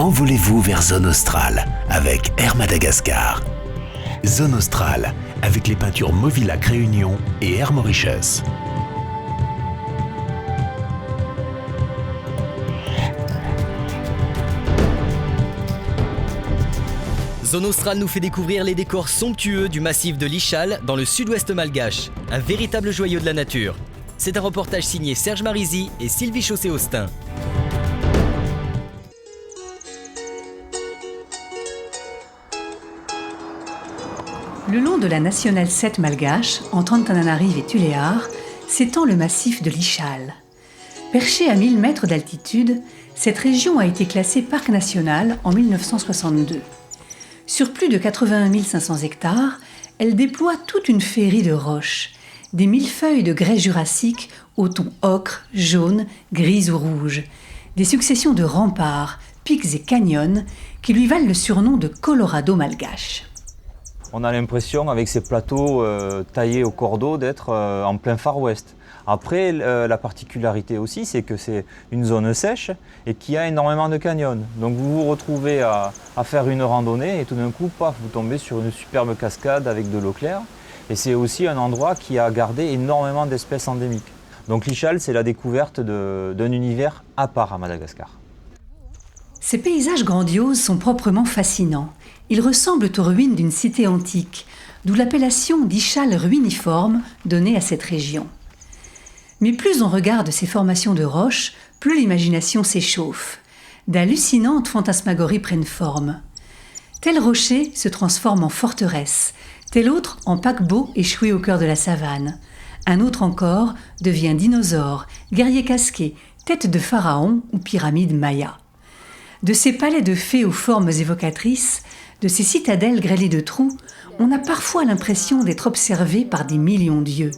envolez-vous vers Zone Australe avec Air Madagascar. Zone Australe avec les peintures Movilac Réunion et Air Mauritius. Zone Australe nous fait découvrir les décors somptueux du massif de l'Ichal dans le sud-ouest malgache, un véritable joyau de la nature. C'est un reportage signé Serge Marisy et Sylvie Chaussé-Austin. Le long de la nationale 7 malgache, entre Antananarive et Tuléar, s'étend le massif de l'Ichal. Perchée à 1000 mètres d'altitude, cette région a été classée parc national en 1962. Sur plus de 81 500 hectares, elle déploie toute une féerie de roches, des millefeuilles de grès jurassique aux tons ocre, jaune, gris ou rouge, des successions de remparts, pics et canyons qui lui valent le surnom de Colorado malgache. On a l'impression, avec ces plateaux taillés au cordeau, d'être en plein Far West. Après, la particularité aussi, c'est que c'est une zone sèche et qu'il y a énormément de canyons. Donc vous vous retrouvez à faire une randonnée et tout d'un coup, paf, vous tombez sur une superbe cascade avec de l'eau claire. Et c'est aussi un endroit qui a gardé énormément d'espèces endémiques. Donc l'Ichal, c'est la découverte d'un univers à part à Madagascar. Ces paysages grandioses sont proprement fascinants. Ils ressemblent aux ruines d'une cité antique, d'où l'appellation d'Ichal ruiniforme donnée à cette région. Mais plus on regarde ces formations de roches, plus l'imagination s'échauffe. D'hallucinantes fantasmagories prennent forme. Tel rocher se transforme en forteresse, tel autre en paquebot échoué au cœur de la savane. Un autre encore devient dinosaure, guerrier casqué, tête de pharaon ou pyramide maya. De ces palais de fées aux formes évocatrices, de ces citadelles grêlées de trous, on a parfois l'impression d'être observé par des millions d'yeux.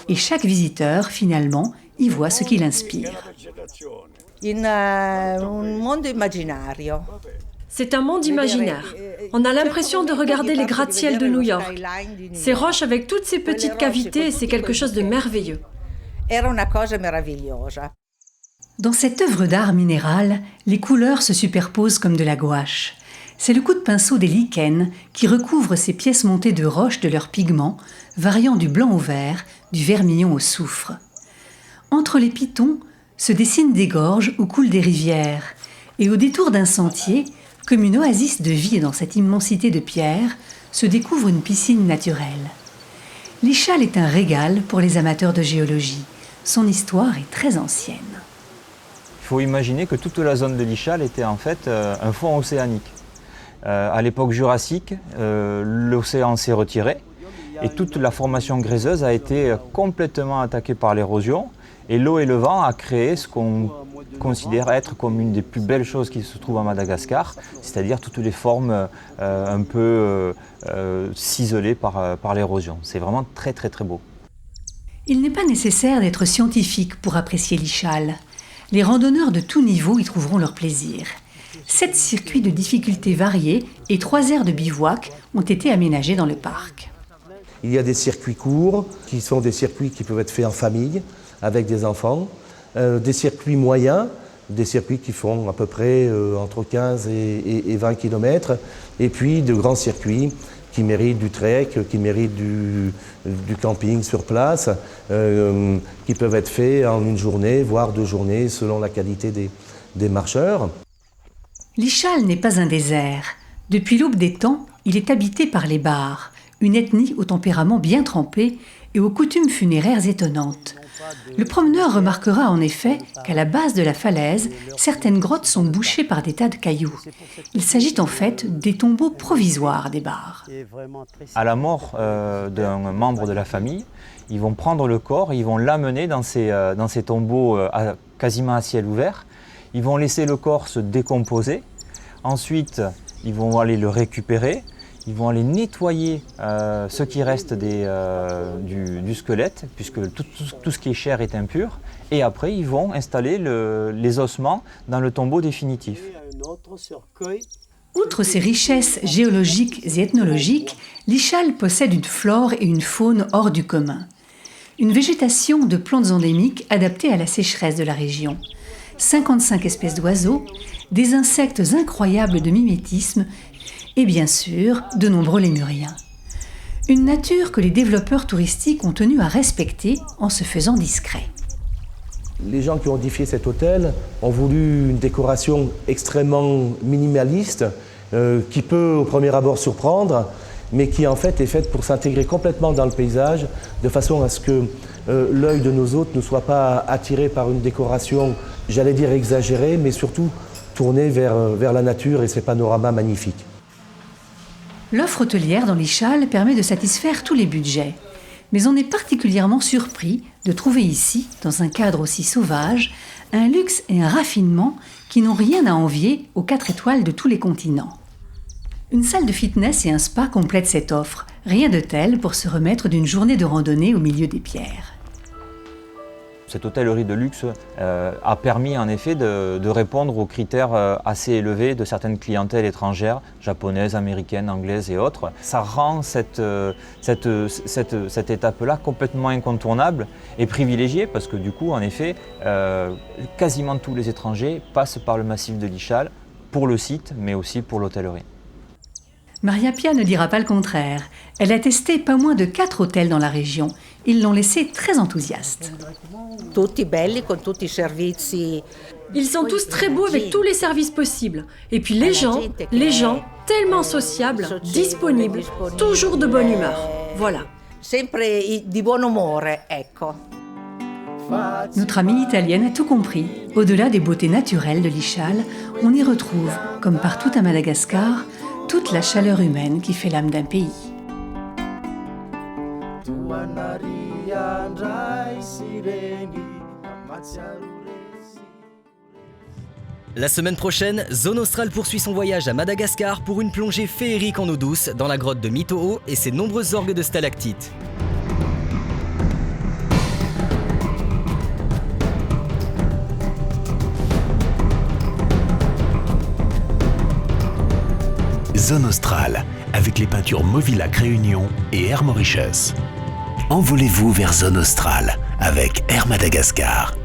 Et chaque visiteur, finalement, y voit ce qui l'inspire. C'est un monde imaginaire. On a l'impression de regarder les gratte-ciels de New York. Ces roches avec toutes ces petites cavités, c'est quelque chose de merveilleux. Dans cette œuvre d'art minéral, les couleurs se superposent comme de la gouache. C'est le coup de pinceau des lichens qui recouvrent ces pièces montées de roches de leurs pigments, variant du blanc au vert, du vermillon au soufre. Entre les pitons se dessinent des gorges où coulent des rivières, et au détour d'un sentier, comme une oasis de vie dans cette immensité de pierres, se découvre une piscine naturelle. L'Ichal est un régal pour les amateurs de géologie. Son histoire est très ancienne. Il faut imaginer que toute la zone de l'Ichal était en fait un fond océanique. À l'époque jurassique, l'océan s'est retiré et toute la formation graiseuse a été complètement attaquée par l'érosion. Et l'eau et le vent a créé ce qu'on considère être comme une des plus belles choses qui se trouvent à Madagascar, c'est-à-dire toutes les formes un peu ciselées par l'érosion. C'est vraiment très très très beau. Il n'est pas nécessaire d'être scientifique pour apprécier l'Ichal. Les randonneurs de tout niveau y trouveront leur plaisir. 7 circuits de difficultés variées et 3 aires de bivouac ont été aménagés dans le parc. Il y a des circuits courts, qui sont des circuits qui peuvent être faits en famille, avec des enfants. Des circuits moyens, des circuits qui font à peu près entre 15 et 20 km. Et puis de grands circuits qui méritent du trek, qui méritent du camping sur place, qui peuvent être faits en une journée, voire 2 journées, selon la qualité des marcheurs. L'Ichal n'est pas un désert. Depuis l'aube des temps, il est habité par les Bars, une ethnie au tempérament bien trempé et aux coutumes funéraires étonnantes. Le promeneur remarquera en effet qu'à la base de la falaise, certaines grottes sont bouchées par des tas de cailloux. Il s'agit en fait des tombeaux provisoires des Bars. À la mort d'un membre de la famille, ils vont prendre le corps, ils vont l'amener dans ces tombeaux quasiment à ciel ouvert. Ils vont laisser le corps se décomposer. Ensuite, ils vont aller le récupérer. Ils vont aller nettoyer ce qui reste du squelette, puisque tout ce qui est chair est impur. Et après, ils vont installer les ossements dans le tombeau définitif. Outre ses richesses géologiques et ethnologiques, l'Ichal possède une flore et une faune hors du commun. Une végétation de plantes endémiques adaptée à la sécheresse de la région. 55 espèces d'oiseaux, des insectes incroyables de mimétisme et bien sûr de nombreux lémuriens. Une nature que les développeurs touristiques ont tenu à respecter en se faisant discrets. Les gens qui ont édifié cet hôtel ont voulu une décoration extrêmement minimaliste, qui peut au premier abord surprendre, mais qui en fait est faite pour s'intégrer complètement dans le paysage, de façon à ce que l'œil de nos hôtes ne soit pas attiré par une décoration, j'allais dire exagérée, mais surtout tournée vers la nature et ses panoramas magnifiques. L'offre hôtelière dans l'Ichal permet de satisfaire tous les budgets. Mais on est particulièrement surpris de trouver ici, dans un cadre aussi sauvage, un luxe et un raffinement qui n'ont rien à envier aux 4 étoiles de tous les continents. Une salle de fitness et un spa complètent cette offre, rien de tel pour se remettre d'une journée de randonnée au milieu des pierres. Cette hôtellerie de luxe a permis en effet de répondre aux critères assez élevés de certaines clientèles étrangères, japonaises, américaines, anglaises et autres. Ça rend cette étape-là complètement incontournable et privilégiée parce que du coup, en effet, quasiment tous les étrangers passent par le massif de l'Ichal pour le site, mais aussi pour l'hôtellerie. Maria Pia ne dira pas le contraire. Elle a testé pas moins de 4 hôtels dans la région. Ils l'ont laissée très enthousiaste. Ils sont tous très beaux avec tous les services possibles. Et puis les gens, tellement sociables, disponibles, toujours de bonne humeur. Voilà. Notre amie italienne a tout compris. Au-delà des beautés naturelles de l'Ichal, on y retrouve, comme partout à Madagascar, toute la chaleur humaine qui fait l'âme d'un pays. La semaine prochaine, Zone Australe poursuit son voyage à Madagascar pour une plongée féerique en eau douce dans la grotte de Mito'o et ses nombreuses orgues de stalactites. Zone Australe, avec les peintures Movilac Réunion et Air Mauritius. Envolez-vous vers Zone Australe avec Air Madagascar.